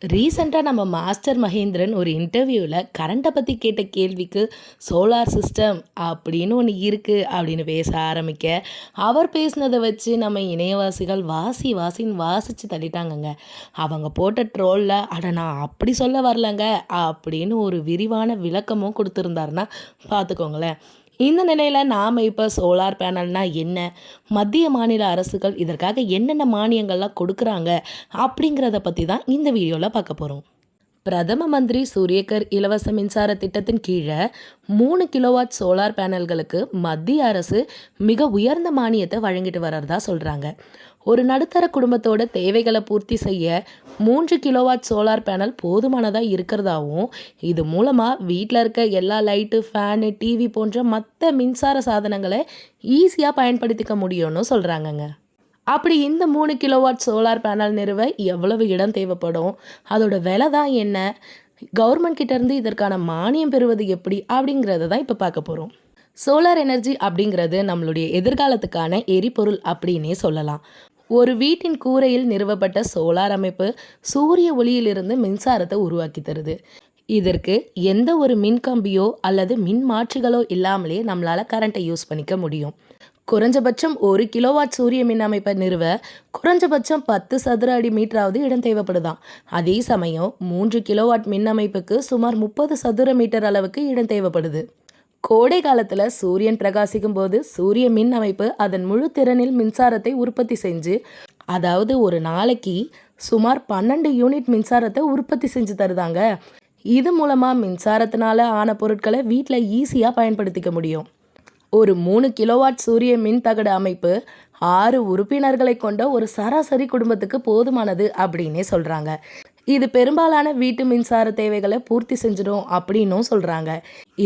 ரீசெண்டாக நம்ம மாஸ்டர் மகேந்திரன் ஒரு இன்டர்வியூவில் கரண்ட்டை பற்றி கேட்ட கேள்விக்கு சோலார் சிஸ்டம் அப்படின்னு ஒன்று இருக்குது அப்படின்னு பேச ஆரம்பிக்க அவர் பேசினதை வச்சு நம்ம இணையவாசிகள் வாசின்னு வாசித்து தள்ளிட்டாங்கங்க. அவங்க போட்ட ட்ரோலில் அட நான் அப்படி சொல்ல வரலங்க அப்படின்னு ஒரு விரிவான விளக்கமும் கொடுத்துருந்தாருன்னா பார்த்துக்கோங்களேன். இந்த நிலையில் நாம் இப்போ சோலார் பேனல்னால் என்ன, மத்திய மாநில அரசுகள் இதற்காக என்னென்ன மானியங்கள்லாம் கொடுக்குறாங்க அப்படிங்கிறத பற்றி தான் இந்த வீடியோவில் பார்க்க போகிறோம். பிரதம மந்திரி சூரியகர் இலவச மின்சார திட்டத்தின் கீழே 3 கிலோவாட் சோலார் பேனல்களுக்கு மத்திய அரசு மிக உயர்ந்த மானியத்தை வழங்கிட்டு வர்றதா சொல்கிறாங்க. ஒரு நடுத்தர குடும்பத்தோட தேவைகளை பூர்த்தி செய்ய 3 கிலோவாட் சோலார் பேனல் போதுமானதாக இருக்கிறதாவும், இது மூலமாக வீட்டில் இருக்க எல்லா லைட்டு, ஃபேனு, டிவி போன்ற மற்ற மின்சார சாதனங்களை ஈஸியாக பயன்படுத்திக்க முடியும்னு சொல்கிறாங்கங்க. அப்படி இந்த 3 கிலோவாட் சோலார் பேனல் நிறுவ எவ்வளவு இடம் தேவைப்படும், அதோட விலை தான் என்ன, கவர்மெண்ட் கிட்டேருந்து இதற்கான மானியம் பெறுவது எப்படி அப்படிங்கிறத தான் இப்போ பார்க்க போகிறோம். சோலார் எனர்ஜி அப்படிங்கிறது நம்மளுடைய எதிர்காலத்துக்கான எரிபொருள் அப்படின்னே சொல்லலாம். ஒரு வீட்டின் கூரையில் நிறுவப்பட்ட சோலார் அமைப்பு சூரிய ஒளியிலிருந்து மின்சாரத்தை உருவாக்கி தருது. இதற்கு எந்த ஒரு மின்கம்பியோ அல்லது மின் மாற்றிகளோ இல்லாமலே நம்மளால் கரண்ட்டை யூஸ் பண்ணிக்க முடியும். குறைஞ்சபட்சம் 1 கிலோவாட் சூரிய மின் அமைப்பை நிறுவ குறைஞ்சபட்சம் 10 சதுர அடி மீட்டராவது இடம் தேவைப்படுதாம். அதே சமயம் 3 கிலோவாட் மின் அமைப்புக்கு சுமார் 30 சதுர மீட்டர் அளவுக்கு இடம் தேவைப்படுது. கோடை காலத்தில் சூரியன் பிரகாசிக்கும் போது சூரிய மின் அமைப்பு அதன் முழு திறனில் மின்சாரத்தை உற்பத்தி செஞ்சு, அதாவது ஒரு நாளைக்கு சுமார் 12 யூனிட் மின்சாரத்தை உற்பத்தி செஞ்சு தருதாங்க. இது மூலமாக மின்சாரத்தினால ஆன பொருட்களை வீட்டில் ஈஸியாக பயன்படுத்திக்க முடியும். ஒரு 3 கிலோவாட் சூரிய மின் தகடு அமைப்பு 6 உறுப்பினர்களை கொண்ட ஒரு சராசரி குடும்பத்துக்கு போதுமானது அப்படின்னே சொல்கிறாங்க. இது பெரும்பாலான வீட்டு மின்சார தேவைகளை பூர்த்தி செஞ்சிடும் அப்படின்னும் சொல்கிறாங்க.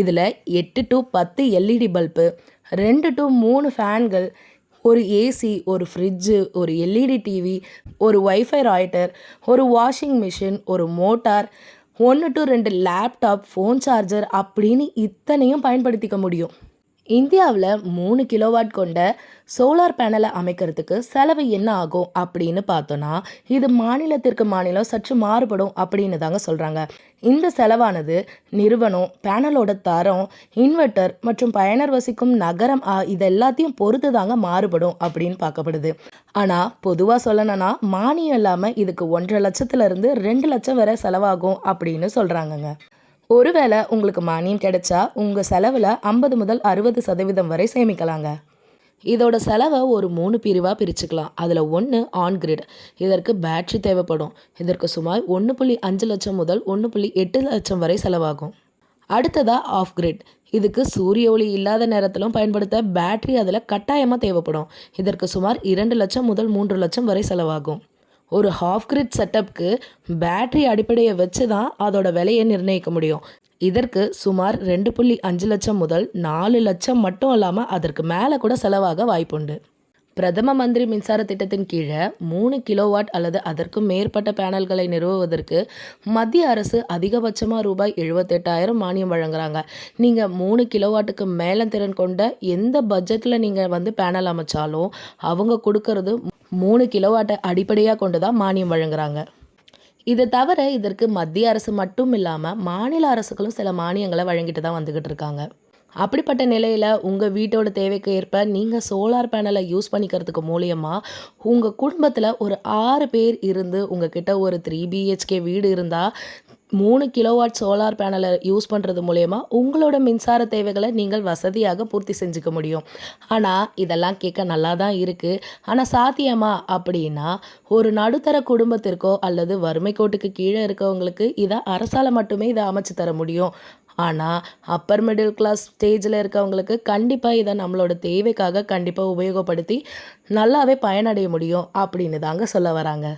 இதில் 8 to 10 எல்இடி பல்பு, 2 to 3 ஃபேன்கள், ஒரு ஏசி, ஒரு ஃப்ரிட்ஜு, ஒரு எல்இடி டிவி, ஒரு வைஃபை ராய்ட்டர், ஒரு வாஷிங் மிஷின், ஒரு motor, 1 to 2 laptop, phone charger அப்படின்னு இத்தனையும் பயன்படுத்திக்க முடியும். இந்தியாவில் 3 கிலோவாட் கொண்ட சோலார் பேனலை அமைக்கிறதுக்கு செலவு என்ன ஆகும் அப்படின்னு பார்த்தோன்னா, இது மாநிலத்திற்கு மாநிலம் சற்று மாறுபடும் அப்படின்னு தாங்க சொல்கிறாங்க. இந்த செலவானது நிறுவனம், பேனலோட தரம், இன்வெர்ட்டர் மற்றும் பயனர் வசிக்கும் நகரம் இது எல்லாத்தையும் பொறுத்து தாங்க மாறுபடும் அப்படின்னு பார்க்கப்படுது. ஆனால் பொதுவாக சொல்லணும்னா மானியம் இல்லாமல் இதுக்கு 1.5 லட்சத்துலேருந்து 2 லட்சம் வரை செலவாகும் அப்படின்னு சொல்கிறாங்கங்க. ஒருவேளை உங்களுக்கு மானியம் கிடைச்சா உங்கள் செலவில் 50 முதல் 60% வரை சேமிக்கலாங்க. இதோட செலவை ஒரு 3 பிரிவாக பிரிச்சுக்கலாம். அதில் 1 ஆன் கிரிட். இதற்கு பேட்ரி தேவைப்படும். இதற்கு சுமார் 1.5 லட்சம் முதல் 1.8 லட்சம் வரை செலவாகும். அடுத்ததாக ஆஃப் கிரிட். இதுக்கு சூரிய ஒளி இல்லாத நேரத்திலும் பயன்படுத்த பேட்ரி அதில் கட்டாயமாக தேவைப்படும். இதற்கு சுமார் 2 லட்சம் முதல் 3 லட்சம் வரை செலவாகும். ஒரு ஹாஃப் கிரிட் செட்டப்க்கு பேட்டரி அடிப்படையை வச்சு தான் அதோட விலையை நிர்ணயிக்க முடியும். இதற்கு சுமார் 2.5 லட்சம் முதல் 4 லட்சம் மட்டும் இல்லாமல் அதற்கு மேலே கூட செலவாக வாய்ப்புண்டு. பிரதம மந்திரி மின்சார திட்டத்தின் கீழே 3 கிலோவாட் அல்லது அதற்கும் மேற்பட்ட பேனல்களை நிறுவுவதற்கு மத்திய அரசு அதிகபட்சமாக ரூபாய் 78,000 மானியம் வழங்குறாங்க. நீங்கள் 3 கிலோவாட்டுக்கு மேலே திறன் கொண்ட எந்த பட்ஜெட்டில் நீங்கள் பேனல் அமைச்சாலும் அவங்க கொடுக்கறது 3 கிலோவாட்டை அடிப்படையாக கொண்டு தான் மானியம் வழங்குறாங்க. இதை தவிர இதற்கு மத்திய அரசு மட்டும் இல்லாமல் மாநில அரசுகளும் சில மானியங்களை வழங்கிட்டு தான் வந்துக்கிட்டு இருக்காங்க. அப்படிப்பட்ட நிலையில் உங்கள் வீட்டோட தேவைக்கு ஏற்ப நீங்கள் சோலார் பேனலை யூஸ் பண்ணிக்கிறதுக்கு மூலியமாக உங்கள் குடும்பத்தில் ஒரு 6 பேர் இருந்து உங்ககிட்ட ஒரு 3 BHK வீடு இருந்தால் 3 கிலோவாட் சோலார் பேனலை யூஸ் பண்ணுறது மூலயமா உங்களோட மின்சார தேவைகளை நீங்கள் வசதியாக பூர்த்தி செஞ்சுக்க முடியும். ஆனால் இதெல்லாம் கேட்க நல்லா தான் இருக்குது. ஆனால் சாத்தியமா அப்படின்னா, ஒரு நடுத்தர குடும்பத்திற்கோ அல்லது வறுமை கோட்டுக்கு கீழே இருக்கவங்களுக்கு இதை அரசால் மட்டுமே இதை அமைச்சு தர முடியும். ஆனால் அப்பர் மிடில் கிளாஸ் ஸ்டேஜில் இருக்கவங்களுக்கு கண்டிப்பாக இதை நம்மளோட தேவைக்காக கண்டிப்பாக உபயோகப்படுத்தி நல்லாவே பயனடைய முடியும் அப்படின்னு தாங்க சொல்ல வராங்க.